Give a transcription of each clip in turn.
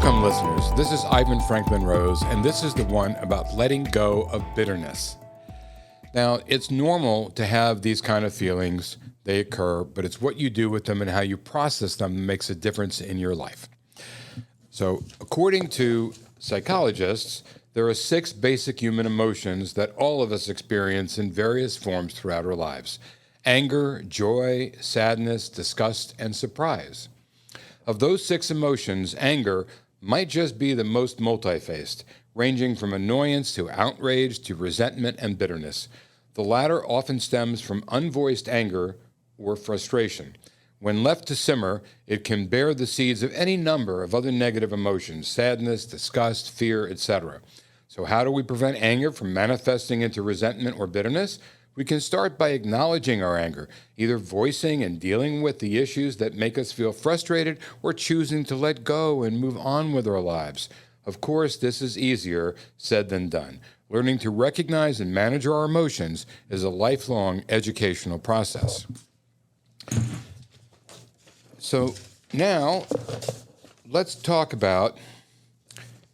Welcome, listeners. This is Ivan Franklin Rose, and this is the one about letting go of bitterness. Now, it's normal to have these kind of feelings. They occur, but it's what you do with them and how you process them that makes a difference in your life. So, according to psychologists, there are 6 basic human emotions that all of us experience in various forms throughout our lives: anger, joy, sadness, disgust, and surprise. Of those 6 emotions, anger might just be the most multi-faced, ranging from annoyance to outrage to resentment and bitterness. The latter often stems from unvoiced anger or frustration. When left to simmer, it can bear the seeds of any number of other negative emotions: sadness, disgust, fear, etc. So how do we prevent anger from manifesting into resentment or bitterness? We can start by acknowledging our anger, either voicing and dealing with the issues that make us feel frustrated or choosing to let go and move on with our lives. Of course, this is easier said than done. Learning to recognize and manage our emotions is a lifelong educational process. So now, let's talk about,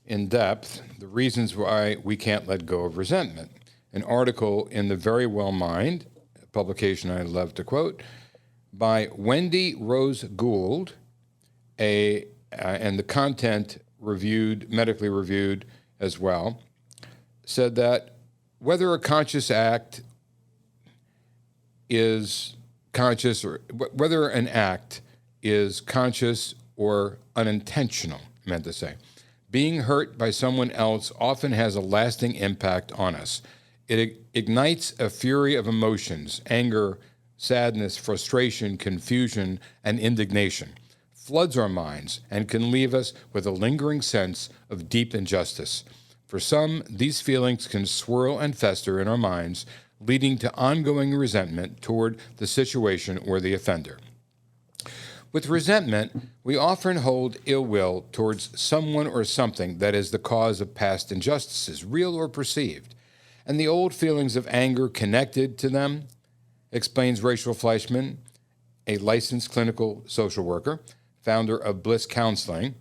in depth, the reasons why we can't let go of resentment. An article in the Very Well Mind, a publication I love to quote, by Wendy Rose Gould, and the content medically reviewed as well, said that whether a conscious act is conscious, or whether an act is conscious or unintentional, meant to say, being hurt by someone else often has a lasting impact on us. It ignites a fury of emotions: anger, sadness, frustration, confusion, and indignation, floods our minds, and can leave us with a lingering sense of deep injustice. For some, these feelings can swirl and fester in our minds, leading to ongoing resentment toward the situation or the offender. With resentment, we often hold ill will towards someone or something that is the cause of past injustices, real or perceived, and the old feelings of anger connected to them, explains Rachel Fleischman, a licensed clinical social worker, founder of Bliss Counseling.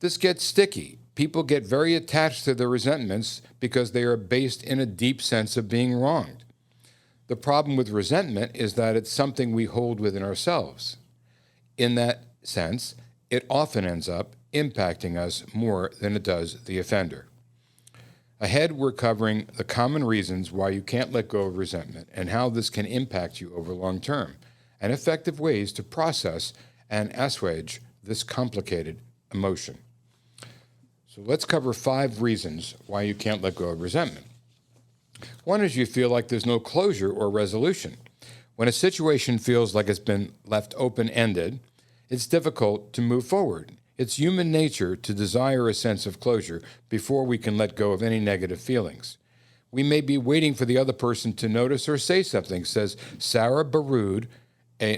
This gets sticky. People get very attached to their resentments because they are based in a deep sense of being wronged. The problem with resentment is that it's something we hold within ourselves. In that sense, it often ends up impacting us more than it does the offender. Ahead, we're covering the common reasons why you can't let go of resentment and how this can impact you over long term, and effective ways to process and assuage this complicated emotion. So let's cover 5 reasons why you can't let go of resentment. One is you feel like there's no closure or resolution. When a situation feels like it's been left open-ended, it's difficult to move forward. It's human nature to desire a sense of closure before we can let go of any negative feelings. We may be waiting for the other person to notice or say something, says Sarah Baroud,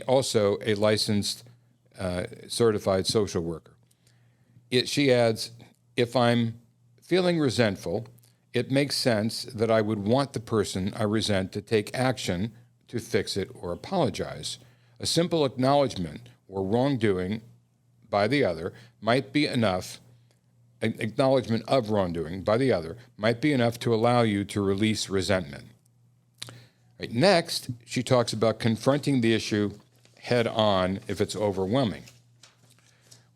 also a licensed certified social worker. She adds, if I'm feeling resentful, it makes sense that I would want the person I resent to take action to fix it or apologize. A simple acknowledgement or wrongdoing by the other might be enough. An acknowledgement of wrongdoing by the other might be enough to allow you to release resentment. Right, next, she talks about confronting the issue head on if it's overwhelming.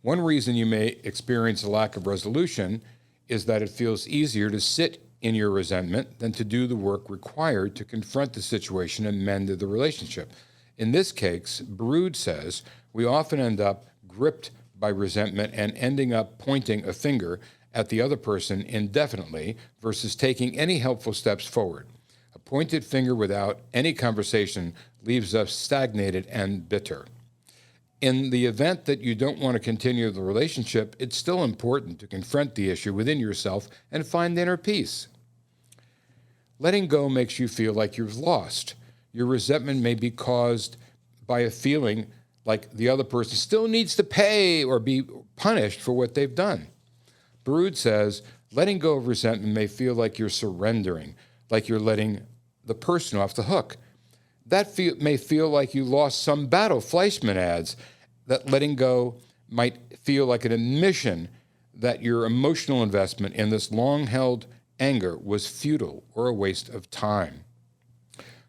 One reason you may experience a lack of resolution is that it feels easier to sit in your resentment than to do the work required to confront the situation and mend the relationship. In this case, Baroud says, we often end up gripped by resentment and ending up pointing a finger at the other person indefinitely versus taking any helpful steps forward. A pointed finger without any conversation leaves us stagnated and bitter. In the event that you don't want to continue the relationship, it's still important to confront the issue within yourself and find inner peace. Letting go makes you feel like you've lost. Your resentment may be caused by a feeling like the other person still needs to pay or be punished for what they've done. Baroud says, letting go of resentment may feel like you're surrendering, like you're letting the person off the hook. That may feel like you lost some battle. Fleischman adds that letting go might feel like an admission that your emotional investment in this long-held anger was futile or a waste of time.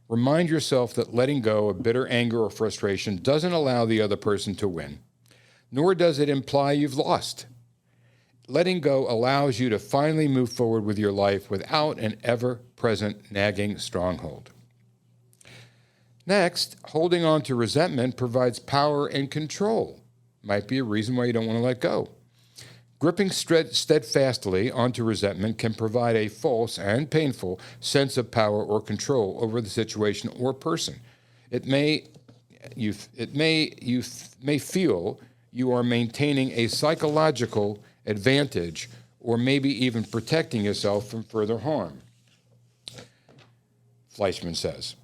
Remind yourself that letting go of bitter anger or frustration doesn't allow the other person to win, nor does it imply you've lost. Letting go allows you to finally move forward with your life without an ever-present nagging stronghold. Next, holding on to resentment provides power and control. Might be a reason why you don't want to let go. Gripping steadfastly onto resentment can provide a false and painful sense of power or control over the situation or person. You may feel you are maintaining a psychological advantage or maybe even protecting yourself from further harm. Fleischman says,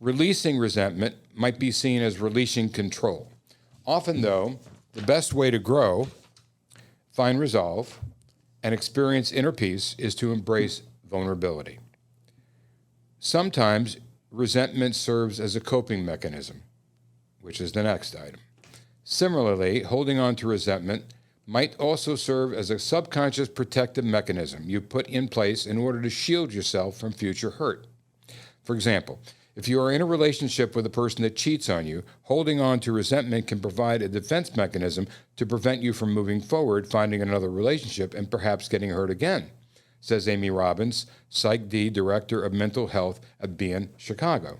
releasing resentment might be seen as releasing control. Often, though, the best way to grow, find resolve, and experience inner peace is to embrace vulnerability. Sometimes resentment serves as a coping mechanism, which is the next item. Similarly, holding on to resentment might also serve as a subconscious protective mechanism you put in place in order to shield yourself from future hurt. For example, if you are in a relationship with a person that cheats on you, holding on to resentment can provide a defense mechanism to prevent you from moving forward, finding another relationship, and perhaps getting hurt again, says Amy Robbins, Psych D Director of Mental Health at BN Chicago.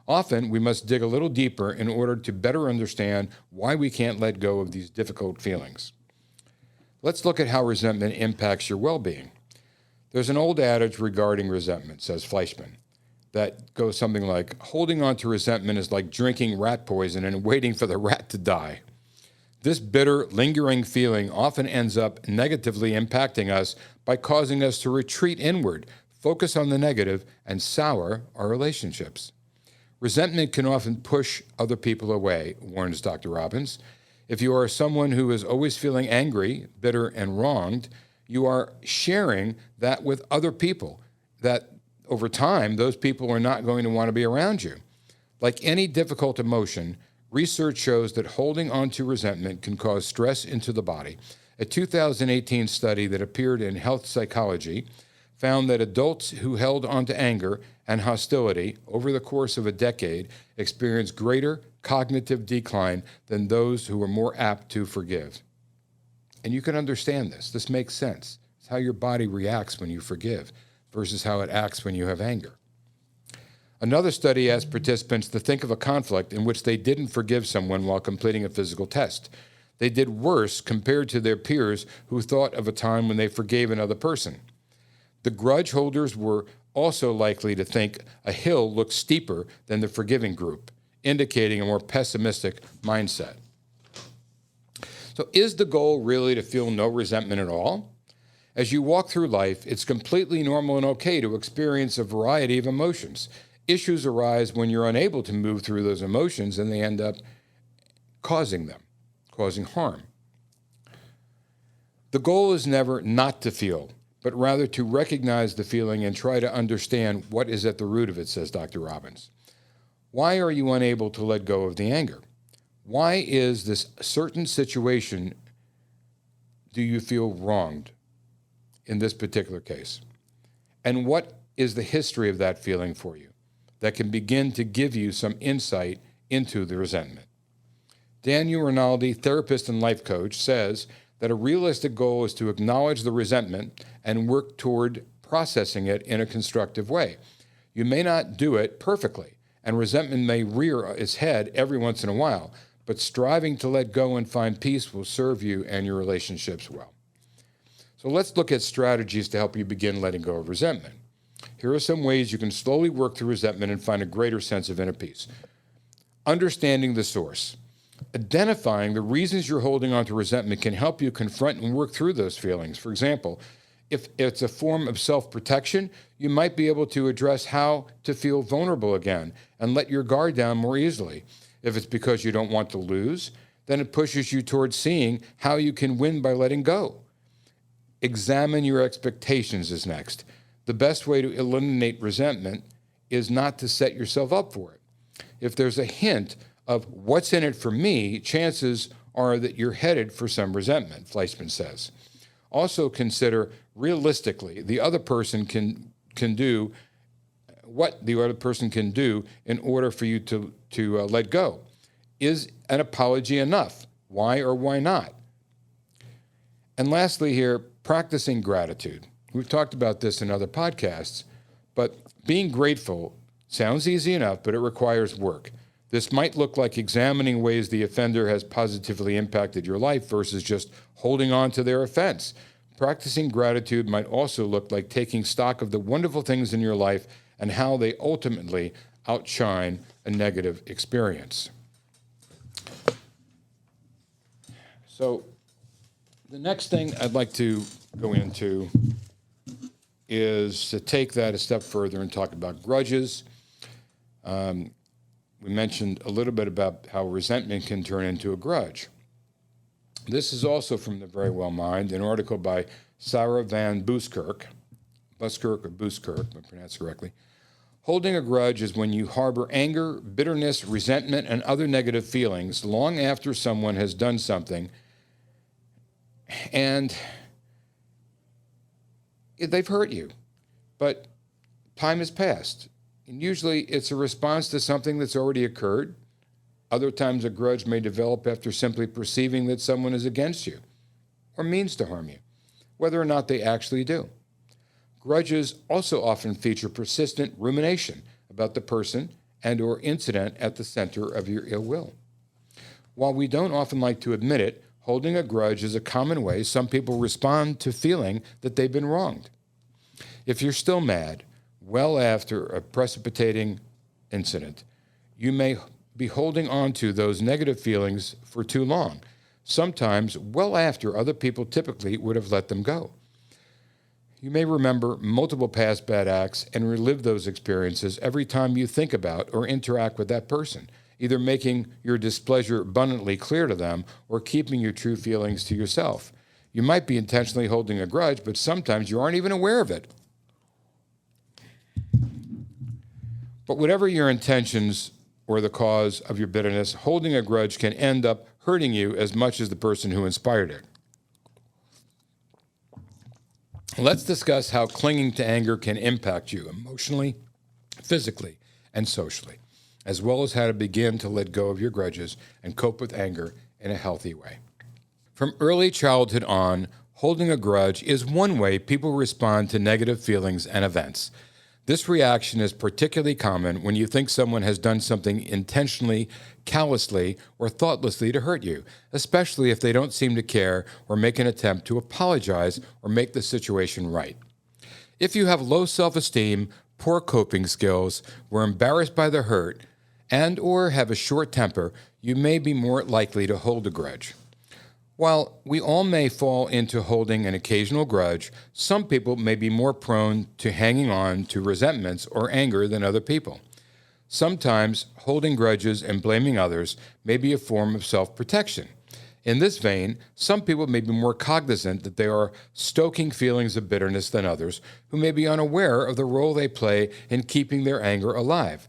Often, we must dig a little deeper in order to better understand why we can't let go of these difficult feelings. Let's look at how resentment impacts your well-being. There's an old adage regarding resentment, says Fleischman, that goes something like, holding on to resentment is like drinking rat poison and waiting for the rat to die. This bitter, lingering feeling often ends up negatively impacting us by causing us to retreat inward, focus on the negative, and sour our relationships. Resentment can often push other people away, warns Dr. Robbins. If you are someone who is always feeling angry, bitter, and wronged, you are sharing that with other people, that over time, those people are not going to want to be around you. Like any difficult emotion, research shows that holding on to resentment can cause stress into the body. A 2018 study that appeared in Health Psychology found that adults who held on to anger and hostility over the course of a decade experienced greater cognitive decline than those who were more apt to forgive. And you can understand this. This makes sense. It's how your body reacts when you forgive versus how it acts when you have anger. Another study asked participants to think of a conflict in which they didn't forgive someone while completing a physical test. They did worse compared to their peers who thought of a time when they forgave another person. The grudge holders were also likely to think a hill looked steeper than the forgiving group, indicating a more pessimistic mindset. So is the goal really to feel no resentment at all? As you walk through life, it's completely normal and okay to experience a variety of emotions. Issues arise when you're unable to move through those emotions and they end up causing harm. The goal is never not to feel, but rather to recognize the feeling and try to understand what is at the root of it, says Dr. Robbins. Why are you unable to let go of the anger? Why is this certain situation do you feel wronged in this particular case? And what is the history of that feeling for you that can begin to give you some insight into the resentment? Daniel Rinaldi, therapist and life coach, says that a realistic goal is to acknowledge the resentment and work toward processing it in a constructive way. You may not do it perfectly, and resentment may rear its head every once in a while, but striving to let go and find peace will serve you and your relationships well. So let's look at strategies to help you begin letting go of resentment. Here are some ways you can slowly work through resentment and find a greater sense of inner peace. Understanding the source. Identifying the reasons you're holding on to resentment can help you confront and work through those feelings. For example, if it's a form of self-protection, you might be able to address how to feel vulnerable again and let your guard down more easily. If it's because you don't want to lose, then it pushes you towards seeing how you can win by letting go. Examine your expectations is next. The best way to eliminate resentment is not to set yourself up for it. If there's a hint of what's in it for me, chances are that you're headed for some resentment, Fleischman says. Also consider realistically the other person can do what the other person can do in order for you to let go. Is an apology enough? Why or why not? And lastly here, practicing gratitude. We've talked about this in other podcasts, but being grateful sounds easy enough, but it requires work. This might look like examining ways the offender has positively impacted your life versus just holding on to their offense. Practicing gratitude might also look like taking stock of the wonderful things in your life and how they ultimately outshine a negative experience. So the next thing I'd like to go into is to take that a step further and talk about grudges. We mentioned a little bit about how resentment can turn into a grudge. This is also from the Very Well Mind, an article by Sarah Van Buskirk, if I pronounce it correctly. Holding a grudge is when you harbor anger, bitterness, resentment, and other negative feelings long after someone has done something and they've hurt you, but time has passed. And usually it's a response to something that's already occurred. Other times a grudge may develop after simply perceiving that someone is against you or means to harm you, whether or not they actually do. Grudges also often feature persistent rumination about the person and or incident at the center of your ill will. While we don't often like to admit it, holding a grudge is a common way some people respond to feeling that they've been wronged. If you're still mad, well after a precipitating incident, you may be holding on to those negative feelings for too long, sometimes well after other people typically would have let them go. You may remember multiple past bad acts and relive those experiences every time you think about or interact with that person, either making your displeasure abundantly clear to them or keeping your true feelings to yourself. You might be intentionally holding a grudge, but sometimes you aren't even aware of it. But whatever your intentions or the cause of your bitterness, holding a grudge can end up hurting you as much as the person who inspired it. Let's discuss how clinging to anger can impact you emotionally, physically, and socially, as well as how to begin to let go of your grudges and cope with anger in a healthy way. From early childhood on, holding a grudge is one way people respond to negative feelings and events. This reaction is particularly common when you think someone has done something intentionally, callously, or thoughtlessly to hurt you, especially if they don't seem to care or make an attempt to apologize or make the situation right. If you have low self-esteem, poor coping skills, were embarrassed by the hurt, and or have a short temper, you may be more likely to hold a grudge. While we all may fall into holding an occasional grudge, some people may be more prone to hanging on to resentments or anger than other people. Sometimes holding grudges and blaming others may be a form of self-protection. In this vein, some people may be more cognizant that they are stoking feelings of bitterness than others, who may be unaware of the role they play in keeping their anger alive.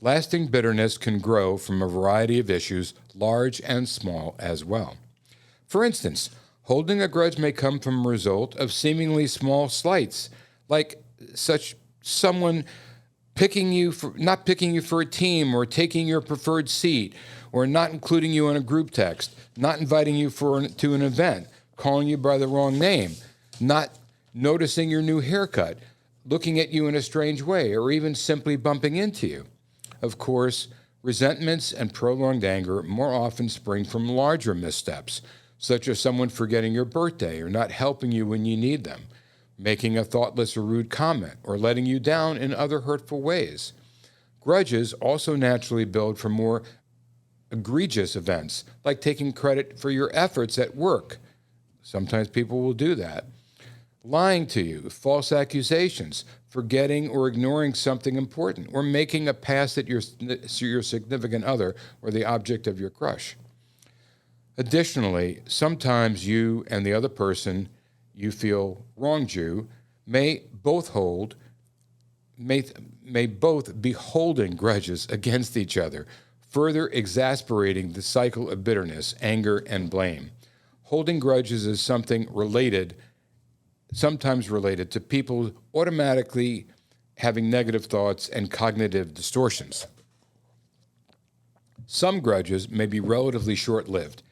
Lasting bitterness can grow from a variety of issues, large and small as well. For instance, holding a grudge may come from a result of seemingly small slights, like someone not picking you for a team or taking your preferred seat, or not including you in a group text, not inviting you to an event, calling you by the wrong name, not noticing your new haircut, looking at you in a strange way, or even simply bumping into you. Of course, resentments and prolonged anger more often spring from larger missteps, such as someone forgetting your birthday or not helping you when you need them, making a thoughtless or rude comment, or letting you down in other hurtful ways. Grudges also naturally build from more egregious events, like taking credit for your efforts at work. Sometimes people will do that. Lying to you, false accusations, forgetting or ignoring something important, or making a pass at your significant other or the object of your crush. Additionally, sometimes you and the other person you feel wronged you may both be holding grudges against each other, further exasperating the cycle of bitterness, anger, and blame. Holding grudges is something related sometimes related to people automatically having negative thoughts and cognitive distortions. Some grudges may be relatively short-lived,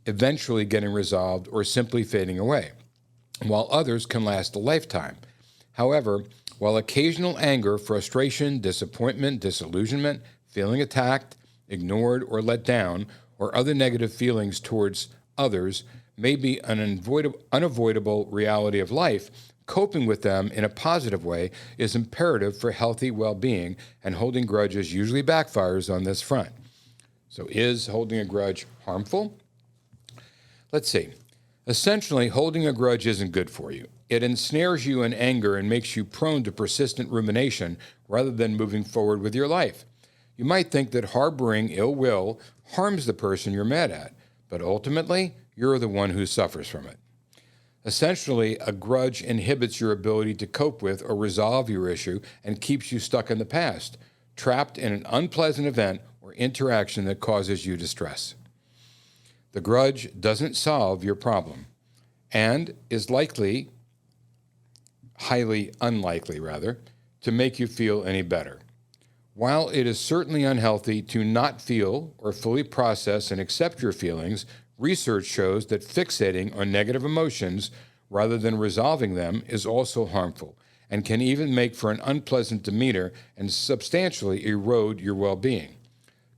eventually getting resolved or simply fading away, while others can last a lifetime. However, while occasional anger, frustration, disappointment, disillusionment, feeling attacked, ignored, or let down, or other negative feelings towards others may be an unavoidable reality of life, coping with them in a positive way is imperative for healthy well-being, and holding grudges usually backfires on this front. So is holding a grudge harmful? Let's see. Essentially, holding a grudge isn't good for you. It ensnares you in anger and makes you prone to persistent rumination rather than moving forward with your life. You might think that harboring ill will harms the person you're mad at, but ultimately, you're the one who suffers from it. Essentially, a grudge inhibits your ability to cope with or resolve your issue and keeps you stuck in the past, trapped in an unpleasant event or interaction that causes you distress. The grudge doesn't solve your problem and is highly unlikely, to make you feel any better. While it is certainly unhealthy to not feel or fully process and accept your feelings, research shows that fixating on negative emotions rather than resolving them is also harmful and can even make for an unpleasant demeanor and substantially erode your well-being.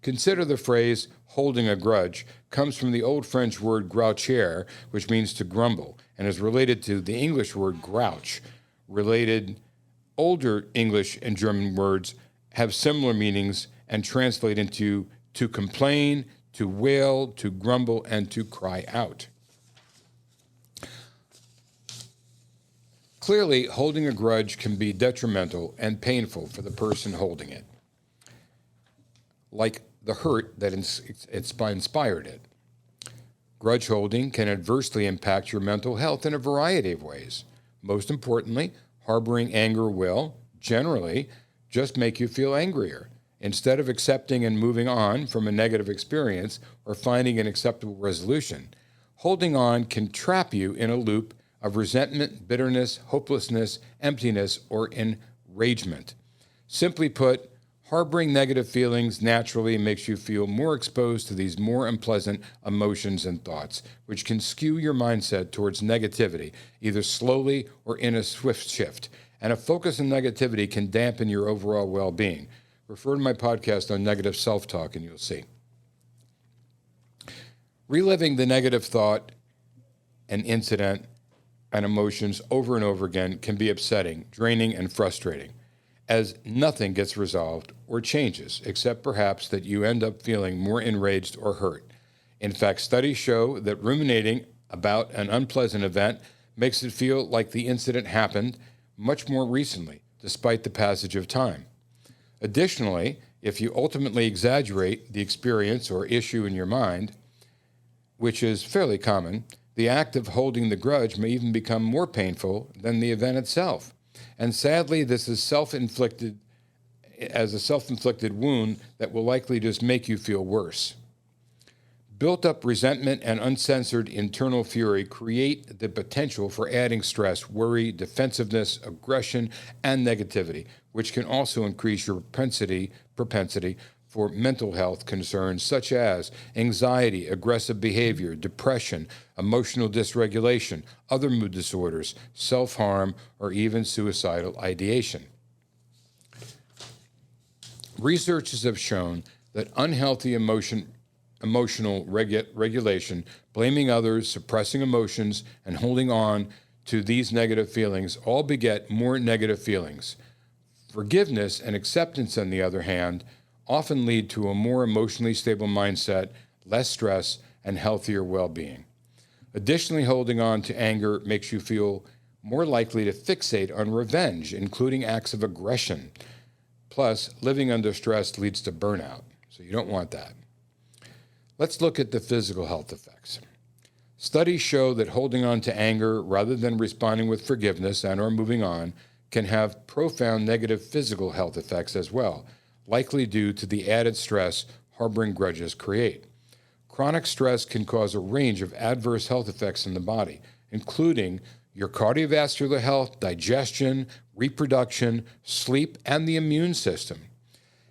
Consider the phrase holding a grudge comes from the old French word groucher, which means to grumble, and is related to the English word grouch. Related older English and German words have similar meanings and translate into to complain, to wail, to grumble, and to cry out. Clearly, holding a grudge can be detrimental and painful for the person holding it, like the hurt that inspired it. Grudge holding can adversely impact your mental health in a variety of ways. Most importantly, harboring anger will, generally, just make you feel angrier. Instead of accepting and moving on from a negative experience or finding an acceptable resolution, holding on can trap you in a loop of resentment, bitterness, hopelessness, emptiness, or enragement. Simply put, harboring negative feelings naturally makes you feel more exposed to these more unpleasant emotions and thoughts, which can skew your mindset towards negativity, either slowly or in a swift shift. And a focus on negativity can dampen your overall well-being. Refer to my podcast on negative self-talk and you'll see. Reliving the negative thought and incident and emotions over and over again can be upsetting, draining, and frustrating, as nothing gets resolved or changes, except perhaps that you end up feeling more enraged or hurt. In fact, studies show that ruminating about an unpleasant event makes it feel like the incident happened much more recently, despite the passage of time. Additionally, if you ultimately exaggerate the experience or issue in your mind, which is fairly common, the act of holding the grudge may even become more painful than the event itself. And sadly, this is self-inflicted wound that will likely just make you feel worse. Built-up resentment and uncensored internal fury create the potential for adding stress, worry, defensiveness, aggression, and negativity, which can also increase your propensity for mental health concerns such as anxiety, aggressive behavior, depression, emotional dysregulation, other mood disorders, self-harm, or even suicidal ideation. Researchers have shown that unhealthy emotional regulation, blaming others, suppressing emotions, and holding on to these negative feelings all beget more negative feelings. Forgiveness and acceptance, on the other hand, often lead to a more emotionally stable mindset, less stress, and healthier well-being. Additionally, holding on to anger makes you feel more likely to fixate on revenge, including acts of aggression. Plus, living under stress leads to burnout, so you don't want that. Let's look at the physical health effects. Studies show that holding on to anger rather than responding with forgiveness and or moving on can have profound negative physical health effects as well, likely due to the added stress harboring grudges create. Chronic stress can cause a range of adverse health effects in the body, including your cardiovascular health, digestion, reproduction, sleep, and the immune system.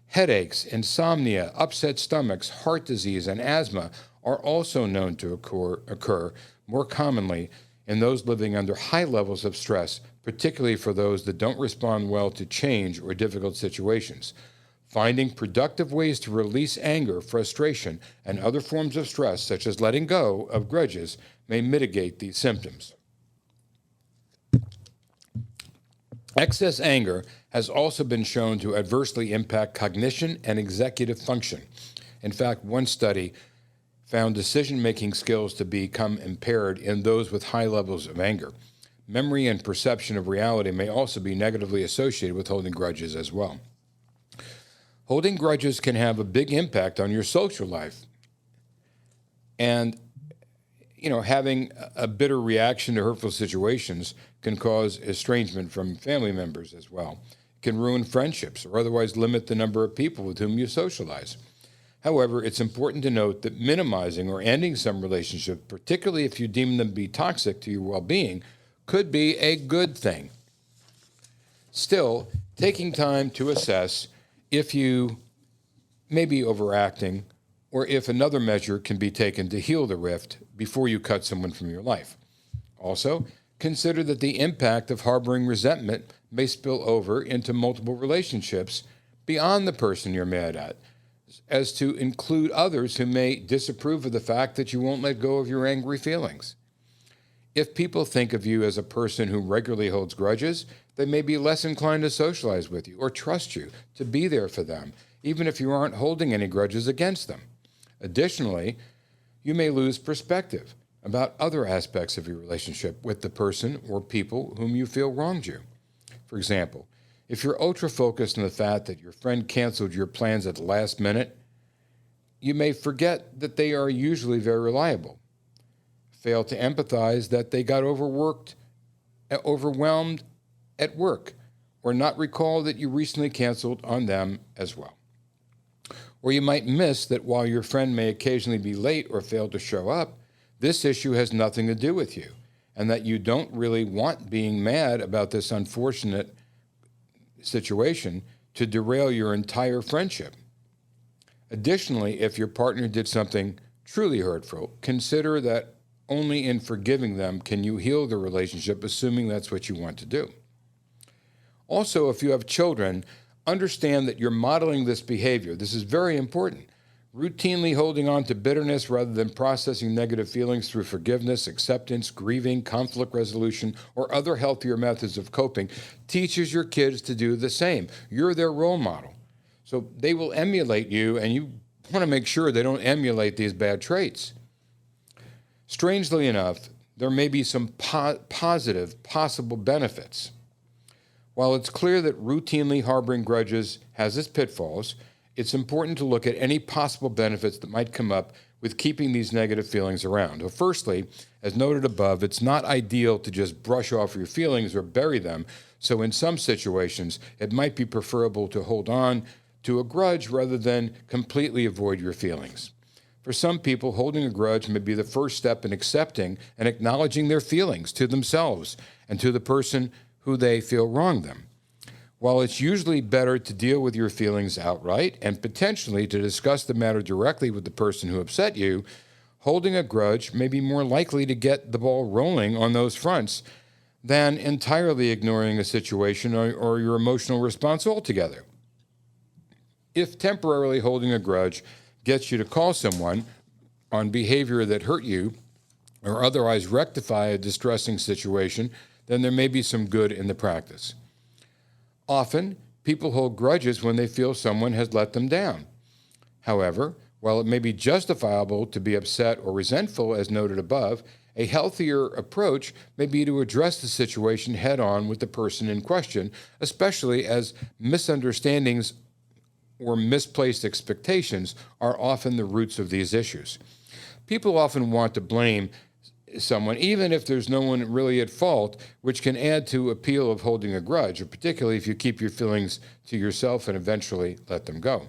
Headaches, insomnia, upset stomachs, heart disease, and asthma are also known to occur more commonly in those living under high levels of stress, particularly for those that don't respond well to change or difficult situations. Finding productive ways to release anger, frustration, and other forms of stress, such as letting go of grudges, may mitigate these symptoms. Excess anger has also been shown to adversely impact cognition and executive function. In fact, one study found decision-making skills to become impaired in those with high levels of anger. Memory and perception of reality may also be negatively associated with holding grudges as well. Holding grudges can have a big impact on your social life. And, having a bitter reaction to hurtful situations can cause estrangement from family members as well. It can ruin friendships or otherwise limit the number of people with whom you socialize. However, it's important to note that minimizing or ending some relationships, particularly if you deem them to be toxic to your well-being, could be a good thing. Still, taking time to assess if you may be overacting or if another measure can be taken to heal the rift before you cut someone from your life. Also, consider that the impact of harboring resentment may spill over into multiple relationships beyond the person you're mad at, as to include others who may disapprove of the fact that you won't let go of your angry feelings. If people think of you as a person who regularly holds grudges, they may be less inclined to socialize with you or trust you to be there for them, even if you aren't holding any grudges against them. Additionally, you may lose perspective about other aspects of your relationship with the person or people whom you feel wronged you. For example, if you're ultra-focused on the fact that your friend canceled your plans at the last minute, you may forget that they are usually very reliable. Fail to empathize that they got overwhelmed at work, or not recall that you recently canceled on them as well. Or you might miss that while your friend may occasionally be late or fail to show up, this issue has nothing to do with you, and that you don't really want being mad about this unfortunate situation to derail your entire friendship. Additionally, if your partner did something truly hurtful, consider that only in forgiving them can you heal the relationship, assuming that's what you want to do. Also, if you have children, understand that you're modeling this behavior. This is very important. Routinely holding on to bitterness rather than processing negative feelings through forgiveness, acceptance, grieving, conflict resolution, or other healthier methods of coping teaches your kids to do the same. You're their role model. So they will emulate you, and you want to make sure they don't emulate these bad traits. Strangely enough, there may be some positive possible benefits. While it's clear that routinely harboring grudges has its pitfalls, it's important to look at any possible benefits that might come up with keeping these negative feelings around. Well, firstly, as noted above, it's not ideal to just brush off your feelings or bury them, so in some situations, it might be preferable to hold on to a grudge rather than completely avoid your feelings. For some people, holding a grudge may be the first step in accepting and acknowledging their feelings to themselves and to the person who they feel wronged them. While it's usually better to deal with your feelings outright and potentially to discuss the matter directly with the person who upset you, holding a grudge may be more likely to get the ball rolling on those fronts than entirely ignoring a situation or your emotional response altogether. If temporarily holding a grudge gets you to call someone on behavior that hurt you or otherwise rectify a distressing situation, then there may be some good in the practice. Often, people hold grudges when they feel someone has let them down. However, while it may be justifiable to be upset or resentful, as noted above, a healthier approach may be to address the situation head-on with the person in question, especially as misunderstandings or misplaced expectations are often the roots of these issues. People often want to blame someone, even if there's no one really at fault, which can add to appeal of holding a grudge, particularly if you keep your feelings to yourself and eventually let them go.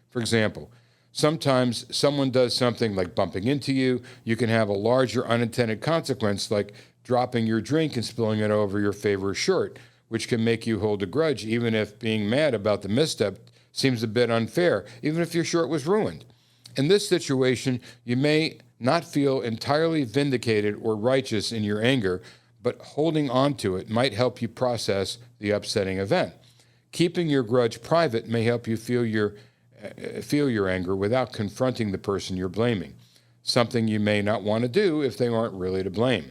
For example, sometimes someone does something like bumping into you. You can have a larger unintended consequence, like dropping your drink and spilling it over your favorite shirt, which can make you hold a grudge even if being mad about the misstep seems a bit unfair, even if your shirt was ruined. In this situation, you may not feel entirely vindicated or righteous in your anger, but holding on to it might help you process the upsetting event. Keeping your grudge private may help you feel your anger without confronting the person you're blaming, something you may not want to do if they aren't really to blame.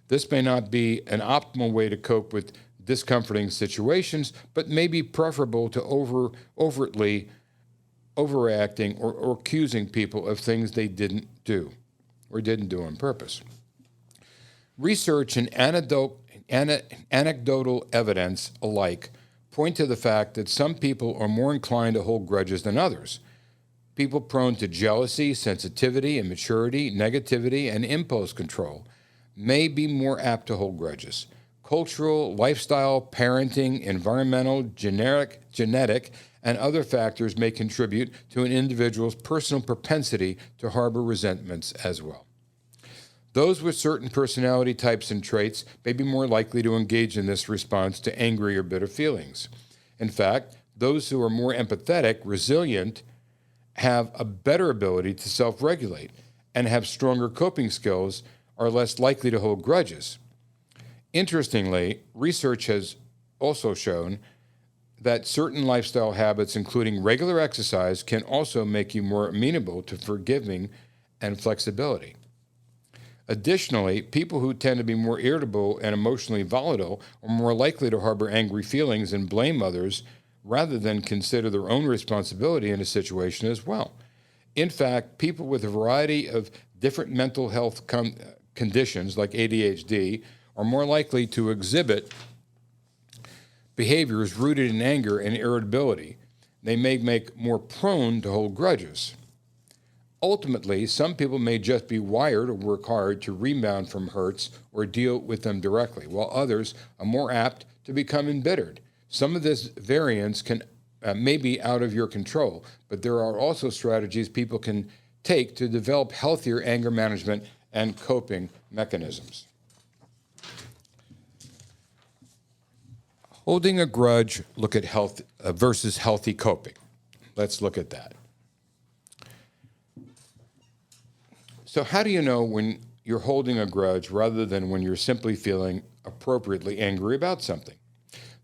This may not be an optimal way to cope with discomforting situations, but may be preferable to overtly overreacting or accusing people of things they didn't do or didn't do on purpose. Research and anecdotal evidence alike point to the fact that some people are more inclined to hold grudges than others. People prone to jealousy, sensitivity, immaturity, negativity, and impulse control may be more apt to hold grudges. Cultural, lifestyle, parenting, environmental, genetic, and other factors may contribute to an individual's personal propensity to harbor resentments as well. Those with certain personality types and traits may be more likely to engage in this response to angry or bitter feelings. In fact, those who are more empathetic, resilient, have a better ability to self-regulate and have stronger coping skills, are less likely to hold grudges. Interestingly, research has also shown that certain lifestyle habits, including regular exercise, can also make you more amenable to forgiving and flexibility. Additionally, people who tend to be more irritable and emotionally volatile are more likely to harbor angry feelings and blame others rather than consider their own responsibility in a situation as well. In fact, people with a variety of different mental health conditions like ADHD are more likely to exhibit behaviors rooted in anger and irritability. They may make more prone to hold grudges. Ultimately, some people may just be wired or work hard to rebound from hurts or deal with them directly, while others are more apt to become embittered. Some of this variance may be out of your control, but there are also strategies people can take to develop healthier anger management and coping mechanisms. Holding a grudge, look at health versus healthy coping. Let's look at that. So how do you know when you're holding a grudge rather than when you're simply feeling appropriately angry about something?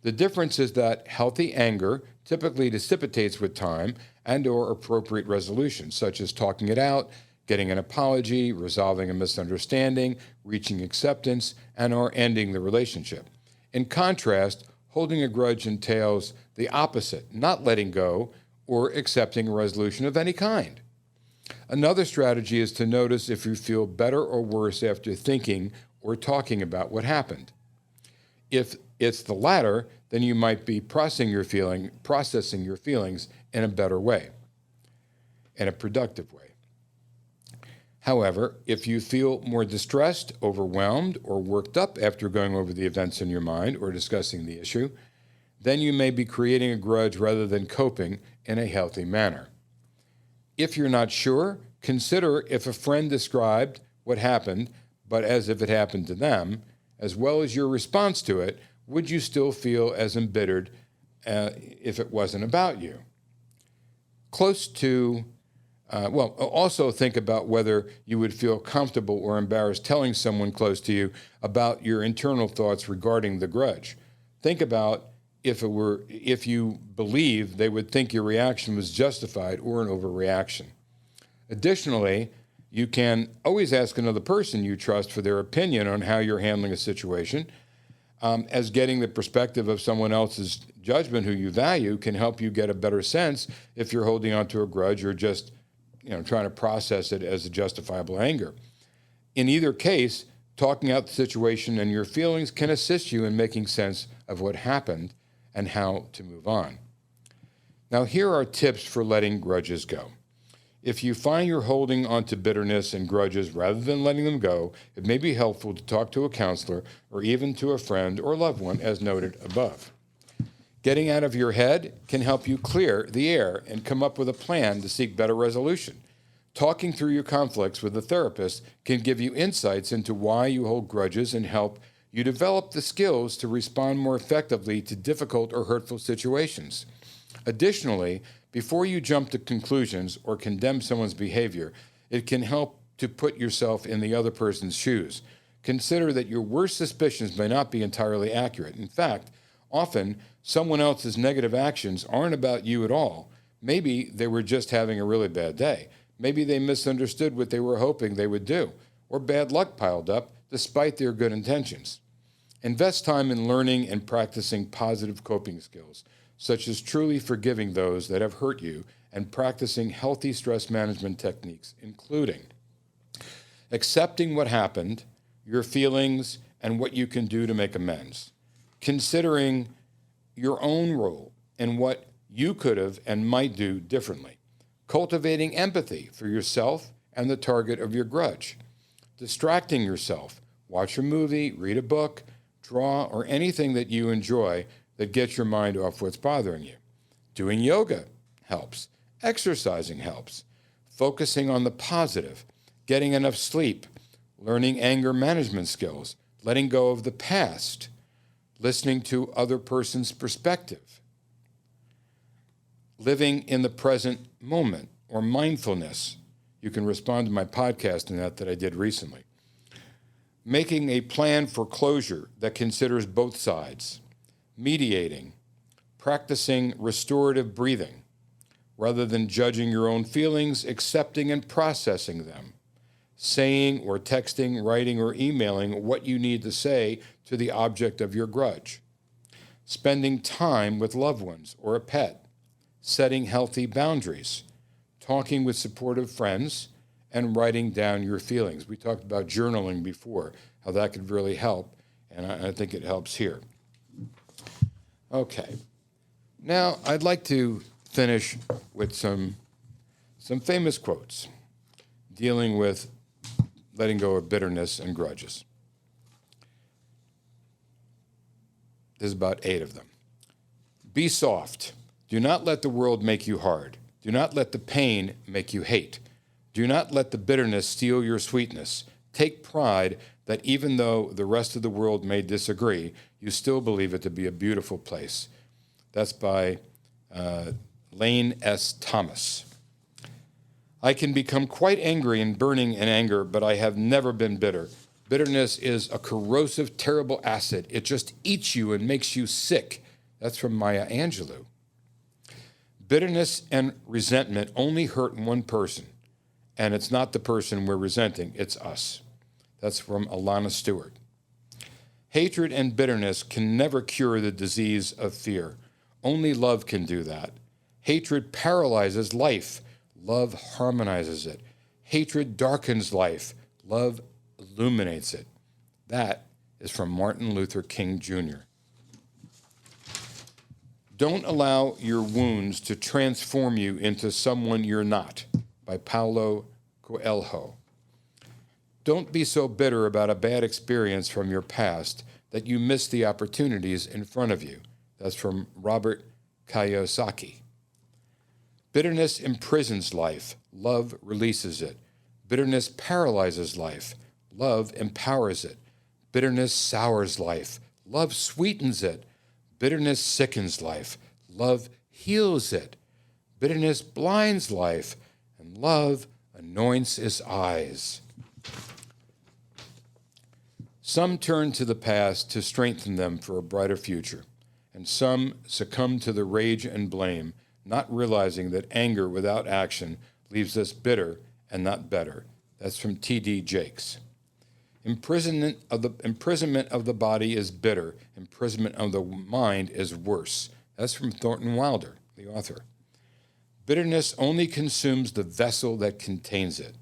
The difference is that healthy anger typically dissipates with time and/or appropriate resolution, such as talking it out, getting an apology, resolving a misunderstanding, reaching acceptance, and/or ending the relationship. In contrast, holding a grudge entails the opposite, not letting go or accepting a resolution of any kind. Another strategy is to notice if you feel better or worse after thinking or talking about what happened. If it's the latter, then you might be processing your feelings in a better way, in a productive way. However, if you feel more distressed, overwhelmed, or worked up after going over the events in your mind or discussing the issue, then you may be creating a grudge rather than coping in a healthy manner. If you're not sure, consider if a friend described what happened, but as if it happened to them, as well as your response to it, would you still feel as embittered if it wasn't about you? Also think about whether you would feel comfortable or embarrassed telling someone close to you about your internal thoughts regarding the grudge. Think about if you believe they would think your reaction was justified or an overreaction. Additionally, you can always ask another person you trust for their opinion on how you're handling a situation, as getting the perspective of someone else's judgment who you value can help you get a better sense if you're holding on to a grudge or just trying to process it as a justifiable anger. In either case, talking out the situation and your feelings can assist you in making sense of what happened and how to move on. Now, here are tips for letting grudges go. If you find you're holding on to bitterness and grudges rather than letting them go, it may be helpful to talk to a counselor or even to a friend or loved one, as noted above. Getting out of your head can help you clear the air and come up with a plan to seek better resolution. Talking through your conflicts with a therapist can give you insights into why you hold grudges and help you develop the skills to respond more effectively to difficult or hurtful situations. Additionally, before you jump to conclusions or condemn someone's behavior, it can help to put yourself in the other person's shoes. Consider that your worst suspicions may not be entirely accurate. In fact, often someone else's negative actions aren't about you at all. Maybe they were just having a really bad day. Maybe they misunderstood what they were hoping they would do, or bad luck piled up despite their good intentions. Invest time in learning and practicing positive coping skills, such as truly forgiving those that have hurt you and practicing healthy stress management techniques, including accepting what happened, your feelings, and what you can do to make amends, considering your own role and what you could have and might do differently, cultivating empathy for yourself and the target of your grudge, distracting yourself, watch a movie, read a book, draw, or anything that you enjoy that gets your mind off what's bothering you. Doing yoga helps. Exercising helps. Focusing on the positive, getting enough sleep, learning anger management skills, letting go of the past, listening to other person's perspective, living in the present moment, or mindfulness. You can respond to my podcast on that I did recently. Making a plan for closure that considers both sides, mediating, practicing restorative breathing, rather than judging your own feelings, accepting and processing them, saying or texting, writing or emailing what you need to say to the object of your grudge, spending time with loved ones or a pet, setting healthy boundaries, talking with supportive friends, and writing down your feelings. We talked about journaling before, how that could really help, and I think it helps here. Okay. Now, I'd like to finish with some famous quotes dealing with letting go of bitterness and grudges. There's about 8 of them. Be soft. Do not let the world make you hard. Do not let the pain make you hate. Do not let the bitterness steal your sweetness. Take pride that even though the rest of the world may disagree, you still believe it to be a beautiful place. That's by Lane S. Thomas. I can become quite angry and burning in anger, but I have never been bitter. Bitterness is a corrosive, terrible acid. It just eats you and makes you sick. That's from Maya Angelou. Bitterness and resentment only hurt one person, and it's not the person we're resenting, it's us. That's from Alana Stewart. Hatred and bitterness can never cure the disease of fear. Only love can do that. Hatred paralyzes life. Love harmonizes it. Hatred darkens life. Love illuminates it. That is from Martin Luther King Jr. Don't allow your wounds to transform you into someone you're not, by Paulo Coelho. Don't be so bitter about a bad experience from your past that you miss the opportunities in front of you. That's from Robert Kiyosaki. Bitterness imprisons life. Love releases it. Bitterness paralyzes life. Love empowers it. Bitterness sours life. Love sweetens it. Bitterness sickens life. Love heals it. Bitterness blinds life. And love anoints its eyes. Some turn to the past to strengthen them for a brighter future, and some succumb to the rage and blame, not realizing that anger without action leaves us bitter and not better. That's from T.D. Jakes. Imprisonment of the body is bitter. Imprisonment of the mind is worse. That's from Thornton Wilder, the author. Bitterness only consumes the vessel that contains it.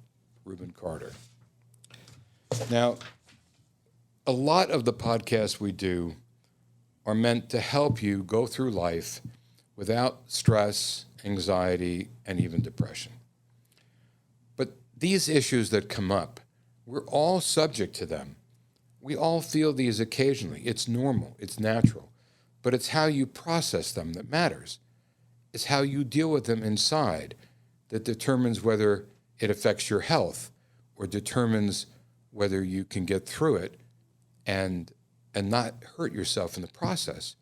Reuben Carter. Now, a lot of the podcasts we do are meant to help you go through life without stress, anxiety, and even depression. But these issues that come up, we're all subject to them. We all feel these occasionally. It's normal, it's natural. But it's how you process them that matters. It's how you deal with them inside that determines whether it affects your health or determines whether you can get through it and not hurt yourself in the process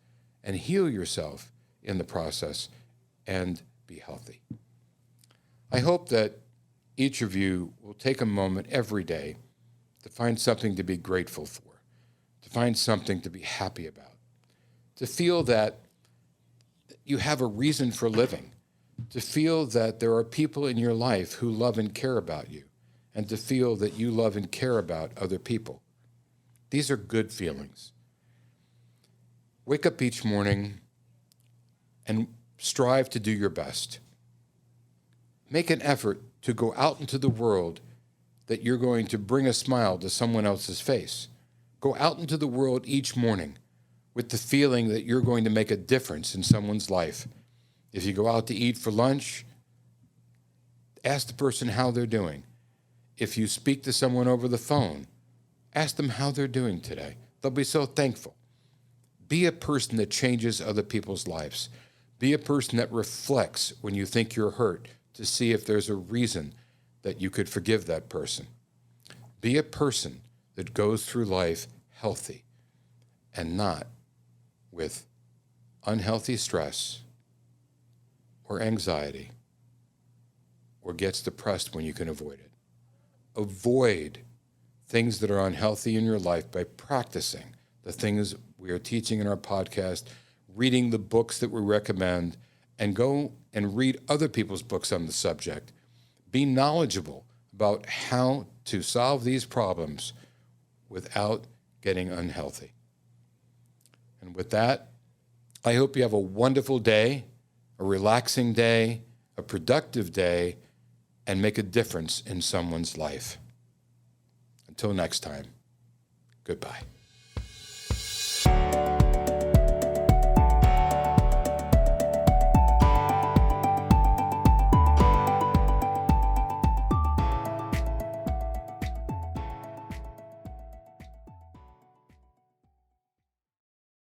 and heal yourself in the process and be healthy. I hope that each of you will take a moment every day to find something to be grateful for, to find something to be happy about, to feel that you have a reason for living, to feel that there are people in your life who love and care about you, and to feel that you love and care about other people. These are good feelings. Wake up each morning and strive to do your best. Make an effort to go out into the world that you're going to bring a smile to someone else's face. Go out into the world each morning with the feeling that you're going to make a difference in someone's life. If you go out to eat for lunch, ask the person how they're doing. If you speak to someone over the phone, ask them how they're doing today. They'll be so thankful. Be a person that changes other people's lives. Be a person that reflects when you think you're hurt to see if there's a reason that you could forgive that person. Be a person that goes through life healthy and not with unhealthy stress or anxiety or gets depressed when you can avoid it. Avoid things that are unhealthy in your life by practicing the things we are teaching in our podcast, reading the books that we recommend, and go and read other people's books on the subject. Be knowledgeable about how to solve these problems without getting unhealthy. And with that, I hope you have a wonderful day, a relaxing day, a productive day, and make a difference in someone's life. Until next time, goodbye.